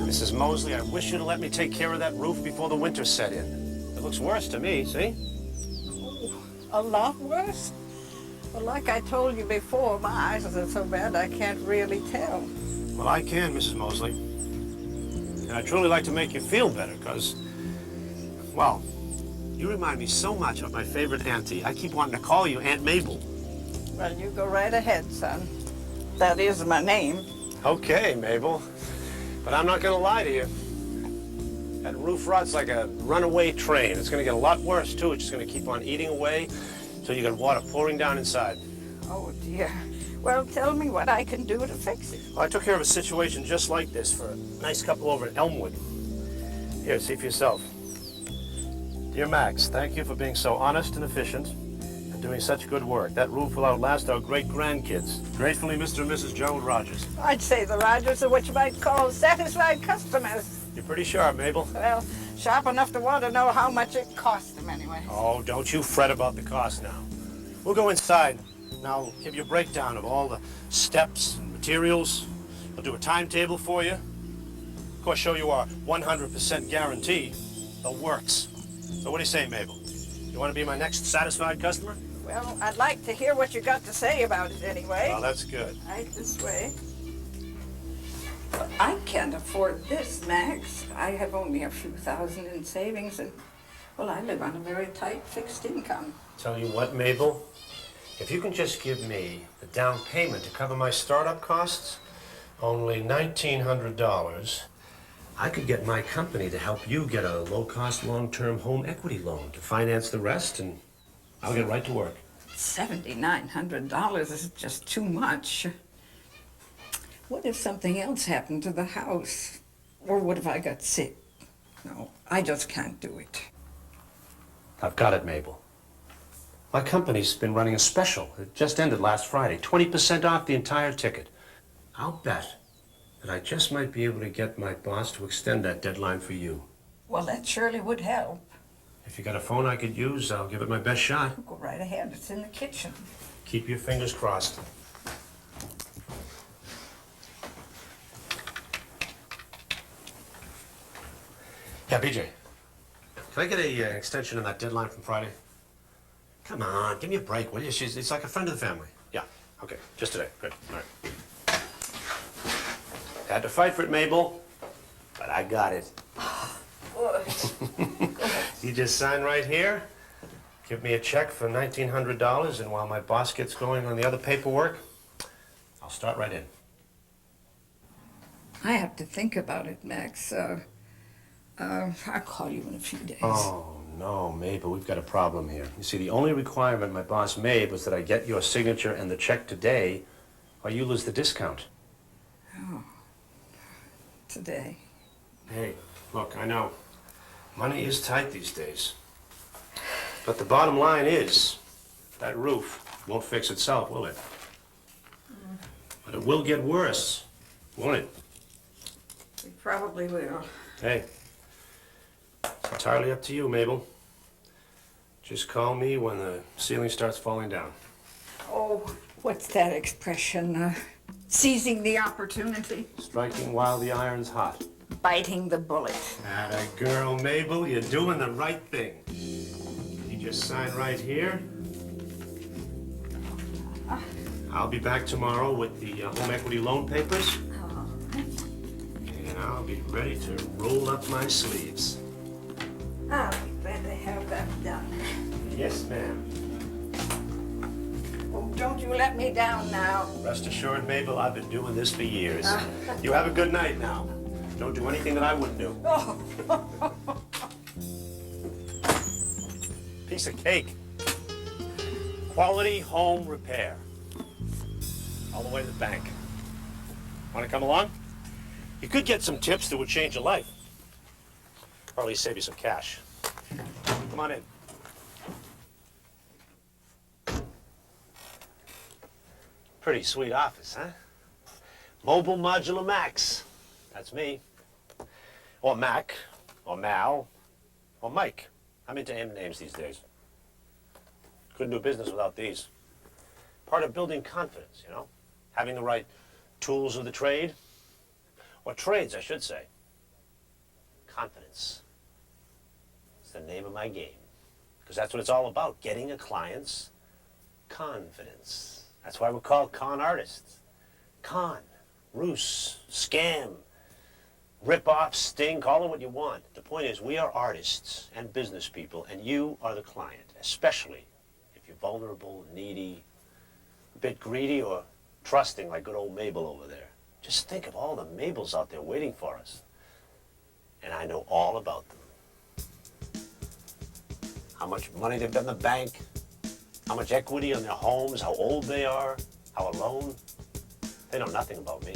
Mrs. Mosley, I wish you'd let me take care of that roof before the winter set in. It looks worse to me, see? Oh, a lot worse? Well, like I told you before, my eyes are so bad I can't really tell. Well, I can, Mrs. Mosley. And I'd truly like to make you feel better, because, well, you remind me so much of my favorite auntie. I keep wanting to call you Aunt Mabel. Well, you go right ahead, son. That is my name. Okay, Mabel. But I'm not gonna lie to you. That roof rot's like a runaway train. It's gonna get a lot worse, too. It's just gonna keep on eating away until you got water pouring down inside. Oh, dear. Well, tell me what I can do to fix it. Well, I took care of a situation just like this for a nice couple over at Elmwood. Here, see for yourself. Dear Max, thank you for being so honest and efficient and doing such good work. That roof will outlast our great-grandkids. Gratefully, Mr. and Mrs. Gerald Rogers. I'd say the Rogers are what you might call satisfied customers. You're pretty sharp, Mabel. Well, sharp enough to want to know how much it cost them anyway. Oh, don't you fret about the cost now. We'll go inside and I'll give you a breakdown of all the steps and materials. I'll do a timetable for you. Of course, show you our 100% guarantee. The works. So what do you say, Mabel? You want to be my next satisfied customer? Well, I'd like to hear what you got to say about it anyway. Well, that's good. Right this way. But I can't afford this, Max. I have only a few thousand in savings and, well, I live on a very tight fixed income. Tell you what, Mabel, if you can just give me the down payment to cover my startup costs, only $1,900, I could get my company to help you get a low-cost, long-term home equity loan to finance the rest, and I'll get right to work. $7,900 is just too much. What if something else happened to the house? Or what if I got sick? No, I just can't do it. I've got it, Mabel. My company's been running a special. It just ended last Friday. 20% off the entire ticket. I'll bet that I just might be able to get my boss to extend that deadline for you. Well, that surely would help. If you got a phone I could use, I'll give it my best shot. Go right ahead. It's in the kitchen. Keep your fingers crossed. Yeah, BJ. Can I get an extension on that deadline from Friday? Come on, give me a break, will you? It's like a friend of the family. Yeah, okay, just today. Good, all right. Had to fight for it, Mabel, but I got it. You just sign right here, give me a check for $1,900, and while my boss gets going on the other paperwork, I'll start right in. I have to think about it, Max. I'll call you in a few days. Oh, no, Mabel, we've got a problem here. You see, the only requirement my boss made was that I get your signature and the check today, or you lose the discount. Oh, today. Hey, look, I know. Money is tight these days. But the bottom line is, that roof won't fix itself, will it? But it will get worse, won't it? It probably will. Hey, it's entirely up to you, Mabel. Just call me when the ceiling starts falling down. Oh, what's that expression? Seizing the opportunity? Striking while the iron's hot. Biting the bullet. Atta girl, Mabel, you're doing the right thing. You just sign right here. I'll be back tomorrow with the home equity loan papers. And I'll be ready to roll up my sleeves. I'll be glad to have that done. Yes, ma'am. Oh, don't you let me down now. Rest assured, Mabel, I've been doing this for years. You have a good night now. Don't do anything that I wouldn't do. Oh. Piece of cake. Quality home repair. All the way to the bank. Want to come along? You could get some tips that would change your life. Or at least save you some cash. Come on in. Pretty sweet office, huh? Mobile Modular Max. That's me. Or Mac, or Mal, or Mike. I'm into M names these days. Couldn't do business without these. Part of building confidence, you know? Having the right tools of the trade, or trades, I should say. Confidence. It's the name of my game. Because that's what it's all about, getting a client's confidence. That's why we're called con artists. Con, ruse, scam, rip-off, sting, call it what you want. The point is, we are artists and business people, and you are the client, especially if you're vulnerable, needy, a bit greedy, or trusting like good old Mabel over there. Just think of all the Mabels out there waiting for us. And I know all about them. How much money they've got in the bank, how much equity on their homes, how old they are, how alone. They know nothing about me.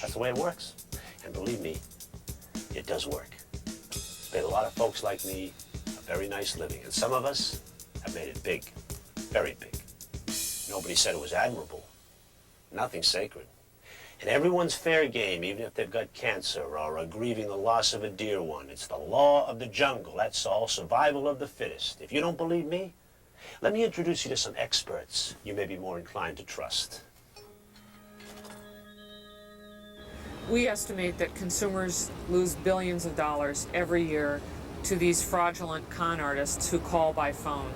That's the way it works. And believe me, it does work. It's made a lot of folks like me a very nice living. And some of us have made it big, very big. Nobody said it was admirable. Nothing's sacred. And everyone's fair game, even if they've got cancer or are grieving the loss of a dear one. It's the law of the jungle. That's all. Survival of the fittest. If you don't believe me, let me introduce you to some experts you may be more inclined to trust. We estimate that consumers lose billions of dollars every year to these fraudulent con artists who call by phone.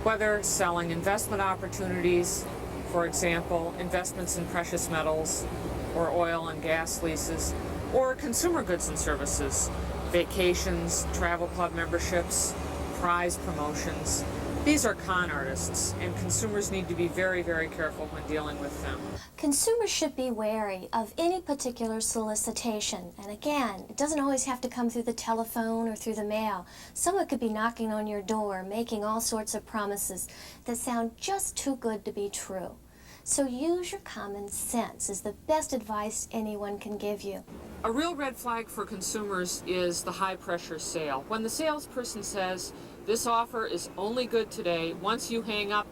Whether selling investment opportunities, for example, investments in precious metals or oil and gas leases, or consumer goods and services, vacations, travel club memberships, prize promotions. These are con artists, and consumers need to be very, very careful when dealing with them. Consumers should be wary of any particular solicitation. And again, it doesn't always have to come through the telephone or through the mail. Someone could be knocking on your door, making all sorts of promises that sound just too good to be true. So use your common sense is the best advice anyone can give you. A real red flag for consumers is the high-pressure sale. When the salesperson says, this offer is only good today, once you hang up,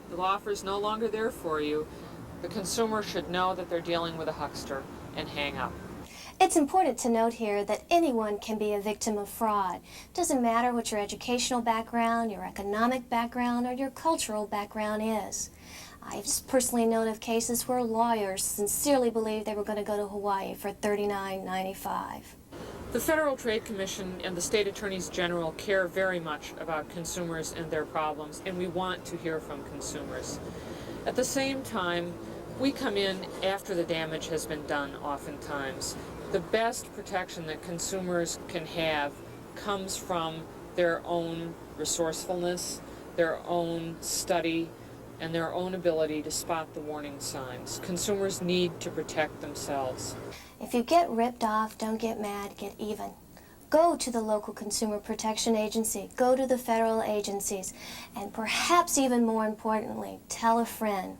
the offer is no longer there for you, the consumer should know that they're dealing with a huckster and hang up. It's important to note here that anyone can be a victim of fraud. It doesn't matter what your educational background, your economic background, or your cultural background is. I've personally known of cases where lawyers sincerely believed they were going to go to Hawaii for $39.95. The Federal Trade Commission and the state attorneys general care very much about consumers and their problems, and we want to hear from consumers. At the same time, we come in after the damage has been done oftentimes. The best protection that consumers can have comes from their own resourcefulness, their own study, and their own ability to spot the warning signs. Consumers need to protect themselves. If you get ripped off, don't get mad, get even. Go to the local consumer protection agency, go to the federal agencies, and perhaps even more importantly, tell a friend.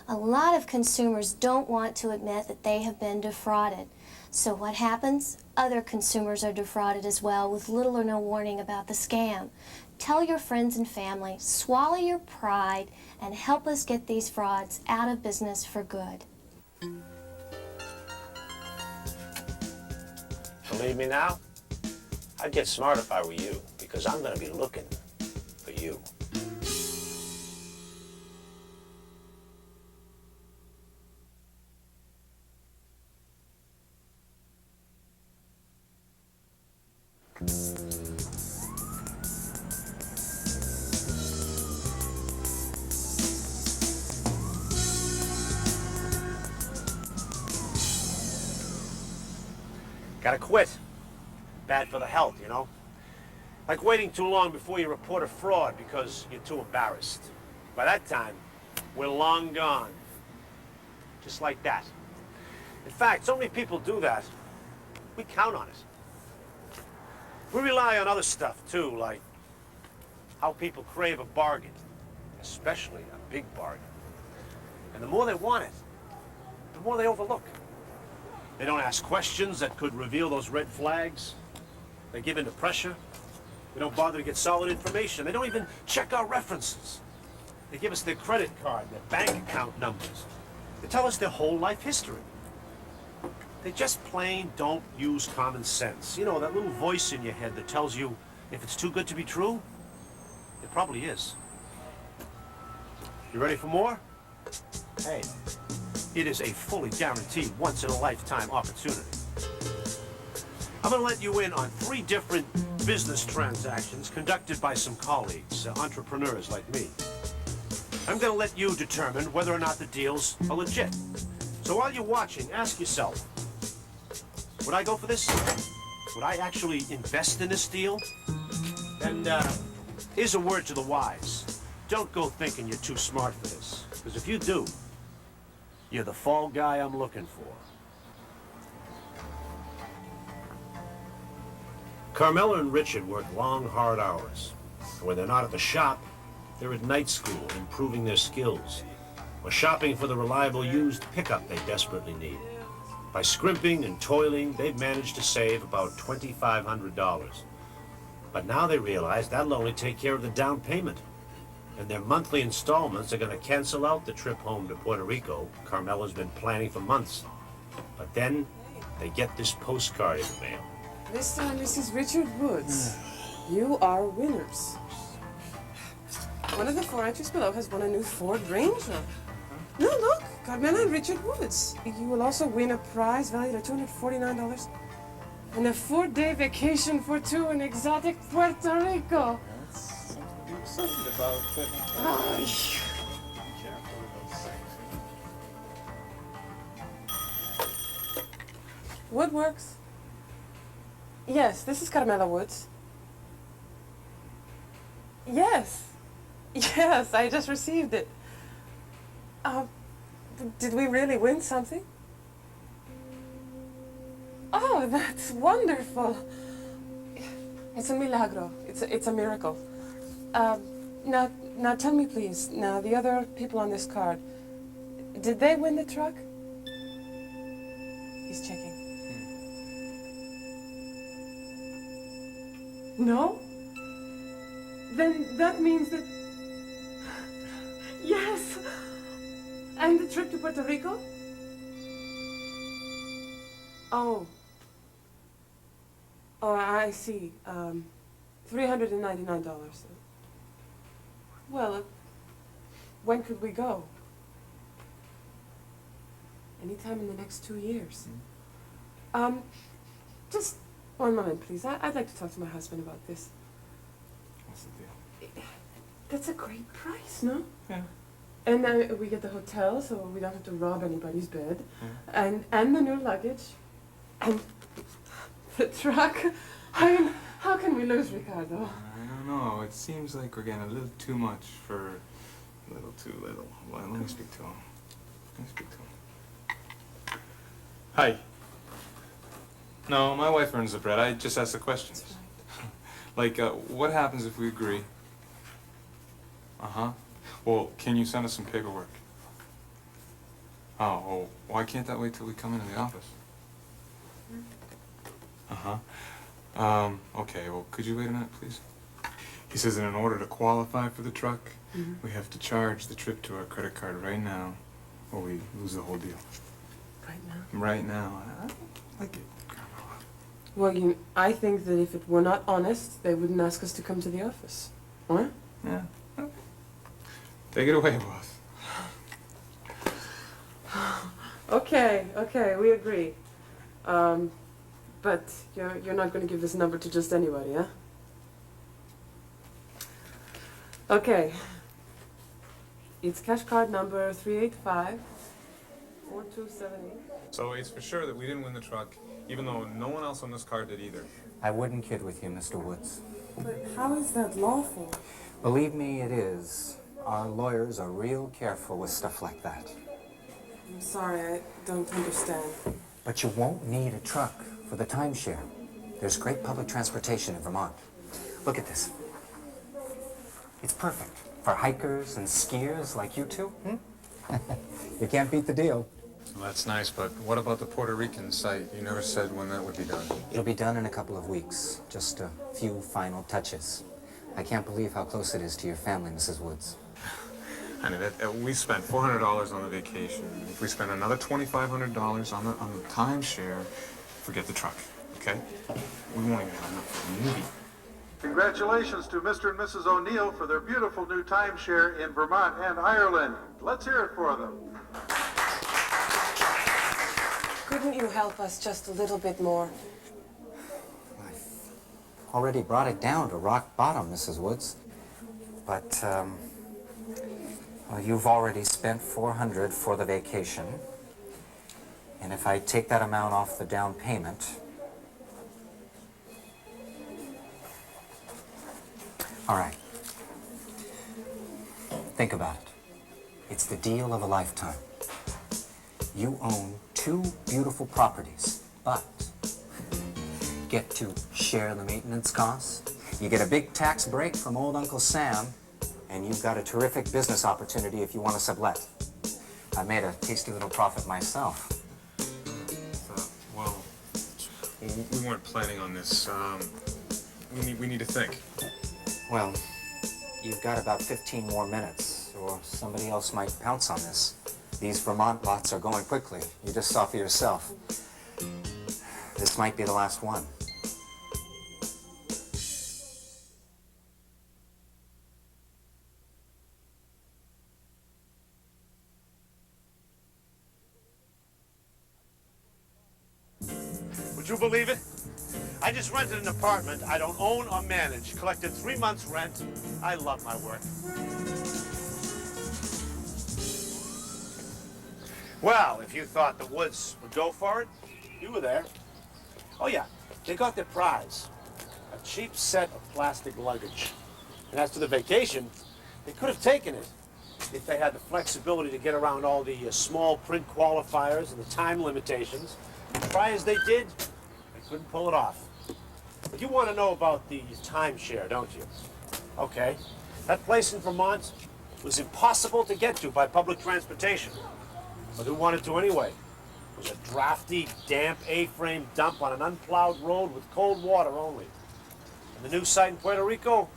A lot of consumers don't want to admit that they have been defrauded. So what happens? Other consumers are defrauded as well with little or no warning about the scam. Tell your friends and family, swallow your pride, and help us get these frauds out of business for good. Believe me now? I'd get smart if I were you, because I'm going to be looking for you. Gotta quit. Bad for the health, you know? Like waiting too long before you report a fraud because you're too embarrassed. By that time, we're long gone. Just like that. In fact, so many people do that, we count on it. We rely on other stuff, too, like how people crave a bargain, especially a big bargain. And the more they want it, the more they overlook. They don't ask questions that could reveal those red flags. They give in to pressure. We don't bother to get solid information. They don't even check our references. They give us their credit card, their bank account numbers. They tell us their whole life history. They just plain don't use common sense. You know, that little voice in your head that tells you if it's too good to be true, it probably is. You ready for more? Hey, it is a fully guaranteed once-in-a-lifetime opportunity. I'm going to let you in on 3 different business transactions conducted by some colleagues, entrepreneurs like me. I'm going to let you determine whether or not the deals are legit. So while you're watching, ask yourself, would I go for this? Would I actually invest in this deal? And here's a word to the wise. Don't go thinking you're too smart for this, because if you do, you're the fall guy I'm looking for. Carmela and Richard work long, hard hours. And when they're not at the shop, they're at night school, improving their skills, or shopping for the reliable used pickup they desperately need. By scrimping and toiling, they've managed to save about $2,500. But now they realize that'll only take care of the down payment. And their monthly installments are going to cancel out the trip home to Puerto Rico Carmela's been planning for months. But then they get this postcard in the mail. Mr. and Mrs. Richard Woods, you are winners. One of the 4 entries below has won a new Ford Ranger. No, look, Carmela and Richard Woods. You will also win a prize valued at $249 and a 4-day vacation for 2 in exotic Puerto Rico. That's something to be excited about, but Ay. be careful with those. Woodworks. Yes, this is Carmela Woods. Yes. Yes, I just received it. Did we really win something? Oh, that's wonderful. It's a milagro. It's a miracle. Now tell me, please. Now, the other people on this card, did they win the truck? He's checking. No? Then that means that... Yes! And the trip to Puerto Rico? Oh. Oh, I see. $399. Well, when could we go? Anytime in the next 2 years. Just one moment, please. I'd like to talk to my husband about this. What's the deal? That's a great price, no? Yeah. And we get the hotel, so we don't have to rob anybody's bed. Yeah. And the new luggage. And the truck. I mean, how can we lose, Ricardo? I don't know. It seems like we're getting a little too much for a little too little. Well, let me speak to him. Hi. No, my wife earns the bread. I just ask the questions. Like, what happens if we agree? Uh-huh. Well, can you send us some paperwork? Oh, well, why can't that wait till we come into the office? Uh-huh. Okay, well, could you wait a minute, please? He says that in order to qualify for the truck, we have to charge the trip to our credit card right now, or we lose the whole deal. Right now? Right now. I like it. Well, I think that if it were not honest, they wouldn't ask us to come to the office. Huh? Yeah. Okay. Take it away, boss. Okay, we agree. But you're not going to give this number to just anybody, huh? Okay. It's cash card number 385-4278. So it's for sure that we didn't win the truck, even though no one else on this card did either. I wouldn't kid with you, Mr. Woods. But how is that lawful? Believe me, it is. Our lawyers are real careful with stuff like that. I'm sorry, I don't understand. But you won't need a truck for the timeshare. There's great public transportation in Vermont. Look at this. It's perfect for hikers and skiers like you two. You can't beat the deal. Well, that's nice, but what about the Puerto Rican site? You never said when that would be done. It'll be done in a couple of weeks. Just a few final touches. I can't believe how close it is to your family, Mrs. Woods. I mean, we spent $400 on the vacation. If we spend another $2,500 on the timeshare, forget the truck, okay? We won't even have enough for a movie. Congratulations to Mr. and Mrs. O'Neill for their beautiful new timeshare in Vermont and Ireland. Let's hear it for them. Couldn't you help us just a little bit more? I've already brought it down to rock bottom, Mrs. Woods. But, well, you've already spent $400 for the vacation. And if I take that amount off the down payment... All right. Think about it. It's the deal of a lifetime. You own 2 beautiful properties, but get to share the maintenance costs. You get a big tax break from old Uncle Sam, and you've got a terrific business opportunity if you want to sublet. I made a tasty little profit myself. Well, we weren't planning on this. We need to think. Well, you've got about 15 more minutes, or somebody else might pounce on this. These Vermont lots are going quickly. You just saw for yourself. This might be the last one. Would you believe it? I just rented an apartment I don't own or manage, collected 3 months' rent. I love my work. Well, if you thought the Woods would go for it, you were there. Oh yeah, they got their prize. A cheap set of plastic luggage. And as to the vacation, they could have taken it if they had the flexibility to get around all the small print qualifiers and the time limitations. Try as they did, they couldn't pull it off. But you want to know about the timeshare, don't you? Okay. That place in Vermont was impossible to get to by public transportation. But who wanted to anyway? It was a drafty, damp A-frame dump on an unplowed road with cold water only. And the new site in Puerto Rico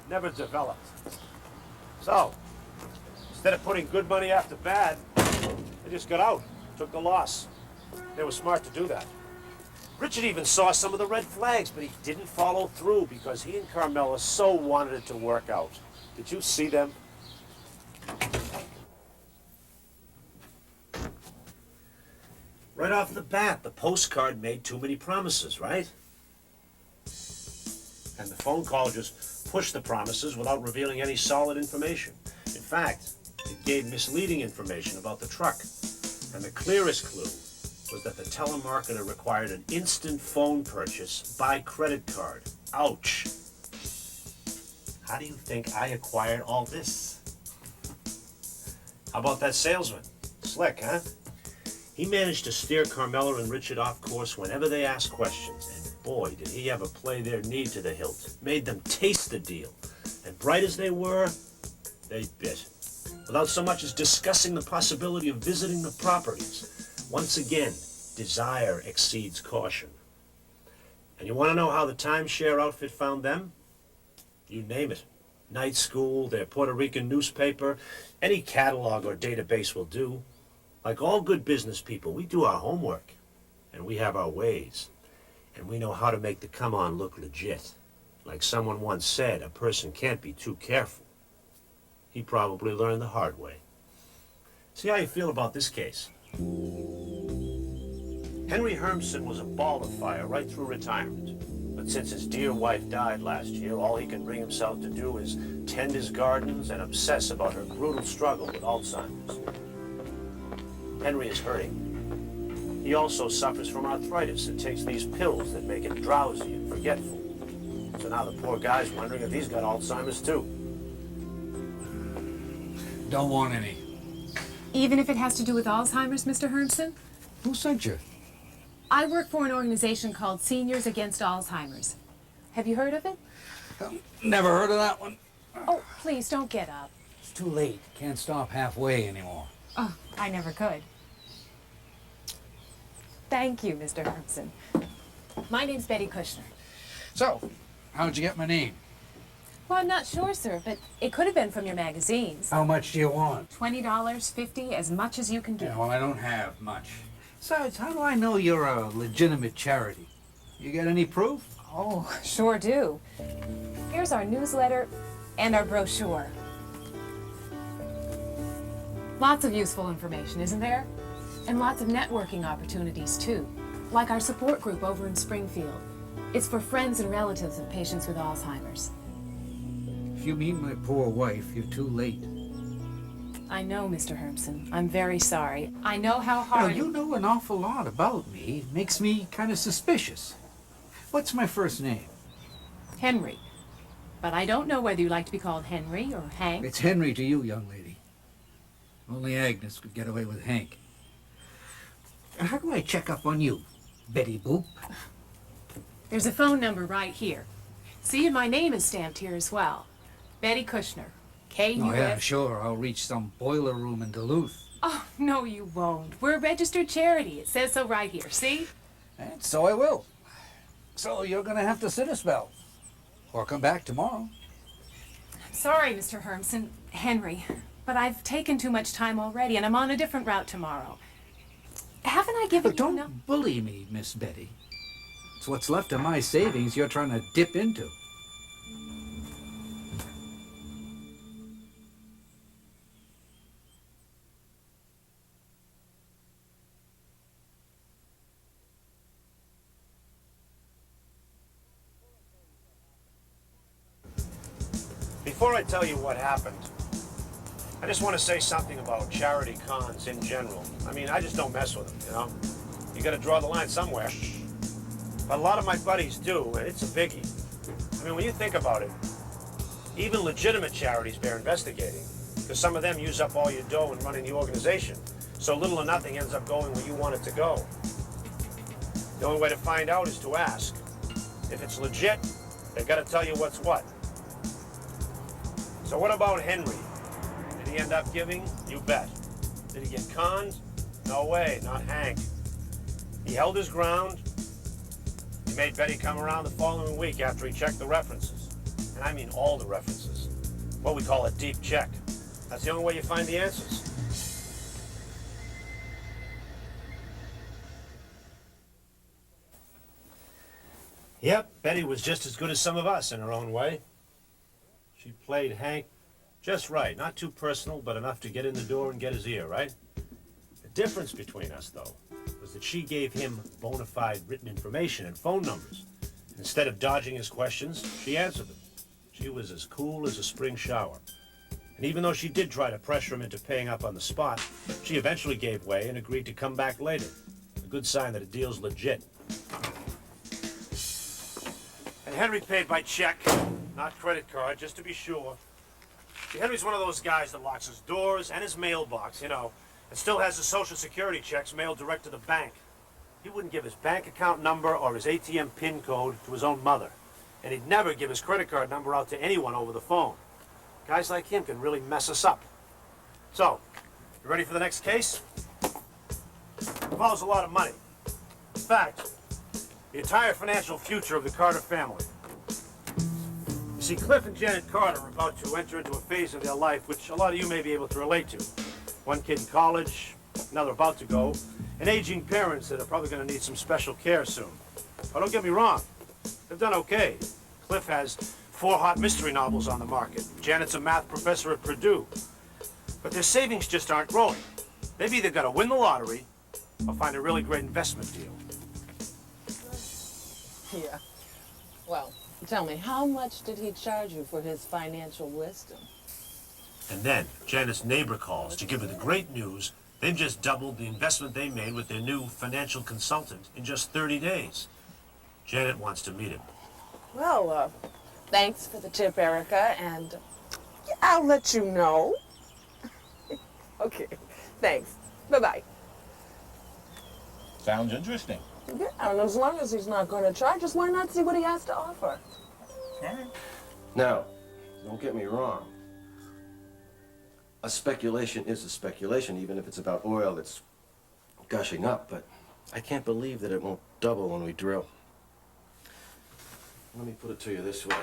never developed. So, instead of putting good money after bad, they just got out, took the loss. They were smart to do that. Richard even saw some of the red flags, but he didn't follow through because he and Carmela so wanted it to work out. Did you see them? Right off the bat, the postcard made too many promises, right? And the phone call just pushed the promises without revealing any solid information. In fact, it gave misleading information about the truck. And the clearest clue was that the telemarketer required an instant phone purchase by credit card. Ouch. How do you think I acquired all this? How about that salesman? Slick, huh? He managed to steer Carmela and Richard off course whenever they asked questions, and boy, did he ever play their need to the hilt. Made them taste the deal. And bright as they were, they bit. Without so much as discussing the possibility of visiting the properties. Once again, desire exceeds caution. And you want to know how the timeshare outfit found them? You name it. Night school, their Puerto Rican newspaper, any catalog or database will do. Like all good business people, we do our homework. And we have our ways. And we know how to make the come-on look legit. Like someone once said, a person can't be too careful. He probably learned the hard way. See how you feel about this case. Henry Hermson was a ball of fire right through retirement. But since his dear wife died last year, all he can bring himself to do is tend his gardens and obsess about her brutal struggle with Alzheimer's. Henry is hurting. He also suffers from arthritis and takes these pills that make him drowsy and forgetful. So now the poor guy's wondering if he's got Alzheimer's too. Don't want any. Even if it has to do with Alzheimer's, Mr. Hermson? Who sent you? I work for an organization called Seniors Against Alzheimer's. Have you heard of it? Never heard of that one. Oh, please don't get up. It's too late. Can't stop halfway anymore. Oh, I never could. Thank you, Mr. Hermson. My name's Betty Kushner. So, how'd you get my name? Well, I'm not sure, sir, but it could have been from your magazines. How much do you want? $20, $50, as much as you can give. Yeah, well, I don't have much. Besides, how do I know you're a legitimate charity? You got any proof? Oh, sure do. Here's our newsletter and our brochure. Lots of useful information, isn't there? And lots of networking opportunities, too. Like our support group over in Springfield. It's for friends and relatives of patients with Alzheimer's. If you mean my poor wife, you're too late. I know, Mr. Hermson. I'm very sorry. I know how hard... You know an awful lot about me. It makes me kind of suspicious. What's my first name? Henry. But I don't know whether you like to be called Henry or Hank. It's Henry to you, young lady. Only Agnes could get away with Hank. How do I check up on you, Betty Boop? There's a phone number right here. See, and my name is stamped here as well. Betty Kushner. K-U-S... Oh, yeah, sure. I'll reach some boiler room in Duluth. Oh, no, you won't. We're a registered charity. It says so right here, see? And so I will. So you're gonna have to sit a spell. Or come back tomorrow. Sorry, Mr. Hermson. Henry. But I've taken too much time already, and I'm on a different route tomorrow. Haven't I given But you don't enough? bully me, Miss Betty. It's what's left of my savings you're trying to dip into. Before I tell you what happened, I just want to say something about charity cons in general. I mean, I just don't mess with them, you know? You got to draw the line somewhere. But a lot of my buddies do, and it's a biggie. I mean, when you think about it, even legitimate charities bear investigating, because some of them use up all your dough in running the organization, so little or nothing ends up going where you want it to go. The only way to find out is to ask. If it's legit, they got to tell you what's what. So what about Henry? Did he end up giving? You bet. Did he get conned? No way, not Hank. He held his ground. He made Betty come around the following week after he checked the references. And I mean all the references. What we call a deep check. That's the only way you find the answers. Yep, Betty was just as good as some of us in her own way. She played Hank just right. Not too personal, but enough to get in the door and get his ear, right? The difference between us, though, was that she gave him bona fide written information and phone numbers. Instead of dodging his questions, she answered them. She was as cool as a spring shower. And even though she did try to pressure him into paying up on the spot, she eventually gave way and agreed to come back later. A good sign that a deal's legit. And Henry paid by check, not credit card, just to be sure. See, Henry's one of those guys that locks his doors and his mailbox, you know, and still has his Social Security checks mailed direct to the bank. He wouldn't give his bank account number or his ATM PIN code to his own mother. And he'd never give his credit card number out to anyone over the phone. Guys like him can really mess us up. So, you ready for the next case? It involves a lot of money. In fact, the entire financial future of the Carter family. You see, Cliff and Janet Carter are about to enter into a phase of their life which a lot of you may be able to relate to. One kid in college, another about to go, and aging parents that are probably going to need some special care soon. But don't get me wrong, they've done okay. Cliff has 4 hot mystery novels on the market. Janet's a math professor at Purdue. But their savings just aren't growing. They've either got to win the lottery or find a really great investment deal. Yeah. Well, tell me, how much did he charge you for his financial wisdom? And then Janet's neighbor calls to give her the great news. They've just doubled the investment they made with their new financial consultant in just 30 days. Janet wants to meet him. Well, thanks for the tip, Erica, and I'll let you know. Okay, thanks. Bye-bye. Sounds interesting. Yeah, and as long as he's not going to charge us, why not see what he has to offer? Now, don't get me wrong. A speculation is a speculation, even if it's about oil that's gushing up, but I can't believe that it won't double when we drill. Let me put it to you this way.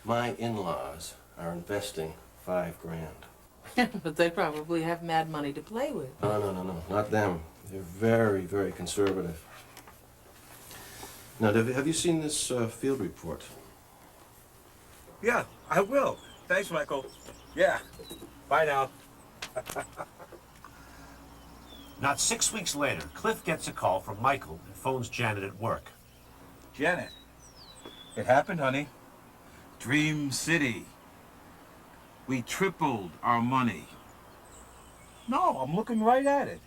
My in-laws are investing $5 grand. But they probably have mad money to play with. No, not them. They're very, very conservative. Now, have you seen this field report? Yeah, I will. Thanks, Michael. Yeah. Bye now. Not 6 weeks later, Cliff gets a call from Michael and phones Janet at work. Janet, it happened, honey. Dream City. We tripled our money. No, I'm looking right at it.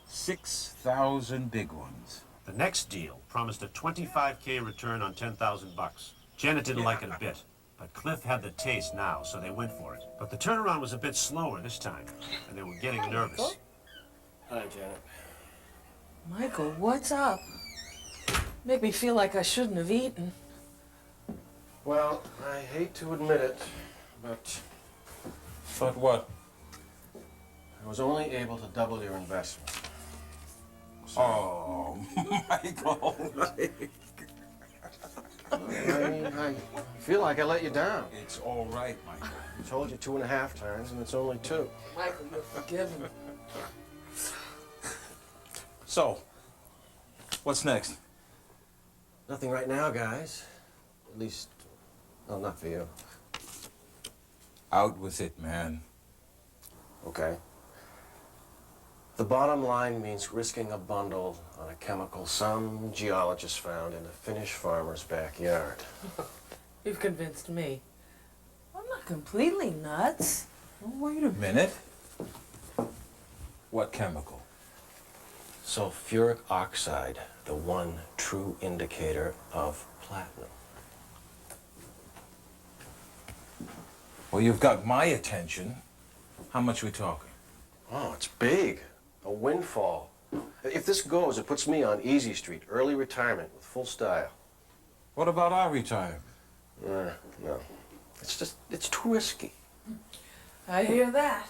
6,000 big ones. The next deal promised a $25K return on $10,000. Janet didn't like it a bit, but Cliff had the taste now, so they went for it. But the turnaround was a bit slower this time, and they were getting nervous. Hi, Janet. Michael, what's up? Make me feel like I shouldn't have eaten. Well, I hate to admit it, but But what? I was only able to double your investment. Oh, Michael. I feel like I let you down. It's all right, Michael. I told you 2.5 times, and it's only 2. Michael, you're forgiven. So, what's next? Nothing right now, guys. At least, well, not for you. Out with it, man. Okay. The bottom line means risking a bundle on a chemical some geologist found in a Finnish farmer's backyard. You've convinced me. I'm not completely nuts. Wait a minute. What chemical? Sulfuric oxide, the one true indicator of platinum. Well, you've got my attention. How much are we talking? Oh, it's big. A windfall. If this goes, it puts me on Easy Street, early retirement with full style. What about our retirement? No. It's too risky. I hear that.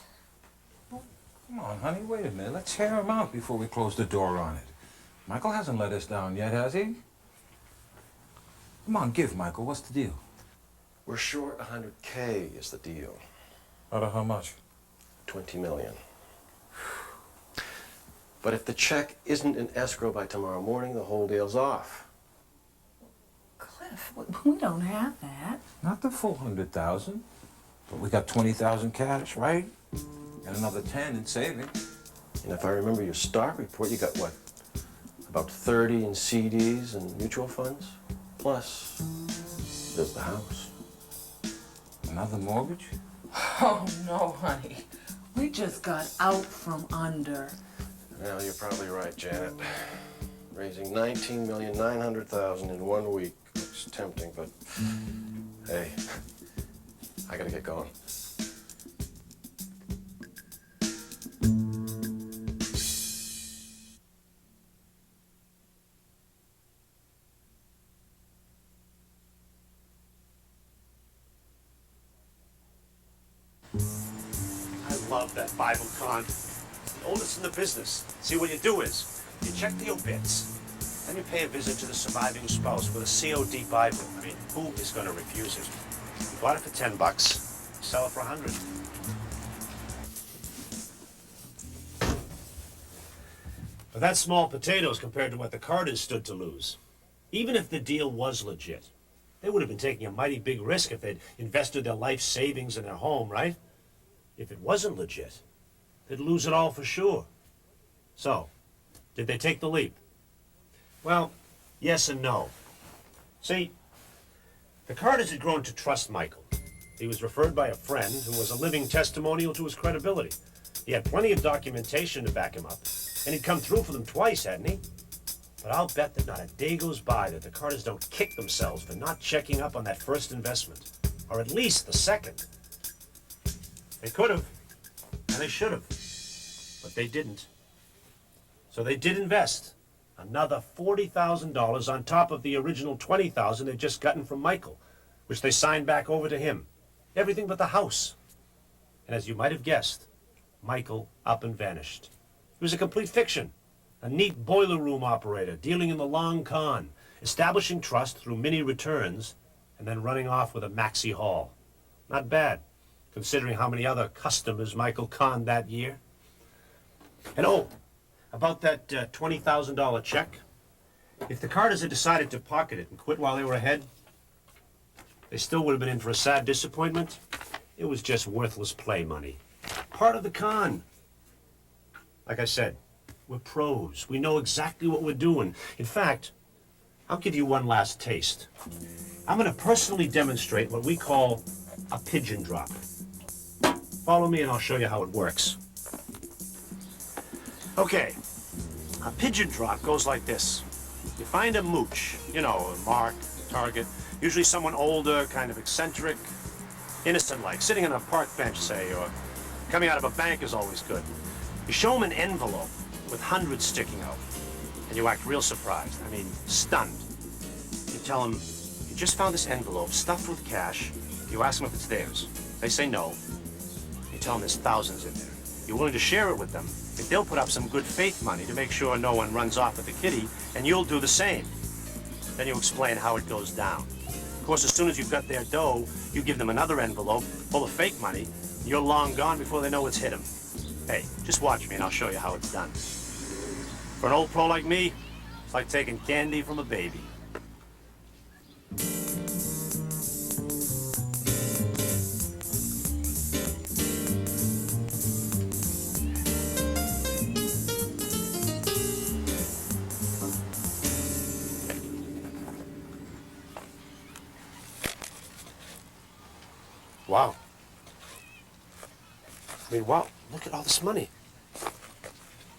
Come on, honey, wait a minute. Let's hear him out before we close the door on it. Michael hasn't let us down yet, has he? Come on, give, Michael. What's the deal? We're short 100K is the deal. Out of how much? 20 million. But if the check isn't in escrow by tomorrow morning, the whole deal's off. Cliff, we don't have that. Not the full 100,000, but we got 20,000 cash, right? And another 10 in savings. And if I remember your stock report, you got what? About 30 in CDs and mutual funds? Plus, there's the house. Another mortgage? Oh, no, honey. We just got out from under. Well, you're probably right, Janet. Raising $19,900,000 in 1 week looks tempting, but hey, I gotta get going. I love that Bible con. The oldest in the business. See, what you do is, you check the obits, then you pay a visit to the surviving spouse with a COD Bible. I mean, who is going to refuse it? You bought it for $10, you sell it for 100. But that's small potatoes compared to what the Carters stood to lose. Even if the deal was legit, they would have been taking a mighty big risk if they'd invested their life savings in their home, right? If it wasn't legit, they'd lose it all for sure. So, did they take the leap? Well, yes and no. See, the Carters had grown to trust Michael. He was referred by a friend who was a living testimonial to his credibility. He had plenty of documentation to back him up, and he'd come through for them twice, hadn't he? But I'll bet that not a day goes by that the Carters don't kick themselves for not checking up on that first investment, or at least the second. They could have, and they should have, but they didn't. So they did invest another $40,000 on top of the original $20,000 they'd just gotten from Michael, which they signed back over to him. Everything but the house. And as you might have guessed, Michael up and vanished. It was a complete fiction. A neat boiler room operator dealing in the long con, establishing trust through mini returns, and then running off with a maxi haul. Not bad, considering how many other customers Michael conned that year. And oh, about that $20,000 check, If the Carters had decided to pocket it and quit while they were ahead, they still would have been in for a sad disappointment. It was just worthless play money. Part of the con. Like I said, we're pros. We know exactly what we're doing. In fact, I'll give you one last taste. I'm going to personally demonstrate what we call a pigeon drop. Follow me and I'll show you how it works. Okay, a pigeon drop goes like this. You find a mooch, you know, a mark, a target, usually someone older, kind of eccentric, innocent-like, sitting on a park bench, say, or coming out of a bank is always good. You show them an envelope with hundreds sticking out, and you act real surprised, I mean, stunned. You tell them, you just found this envelope stuffed with cash. You ask them if it's theirs. They say no. You tell them there's thousands in there. You're willing to share it with them if they'll put up some good faith money to make sure no one runs off with the kitty, and you'll do the same. Then you explain how it goes down. Of course, as soon as you've got their dough, you give them another envelope full of fake money. You're long gone before they know it's hit them. Hey, just watch me and I'll show you how it's done. For an old pro like me, it's like taking candy from a baby. Wow. I mean, wow, look at all this money.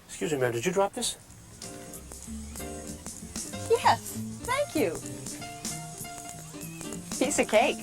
Excuse me, ma'am, did you drop this? Yes, thank you. Piece of cake.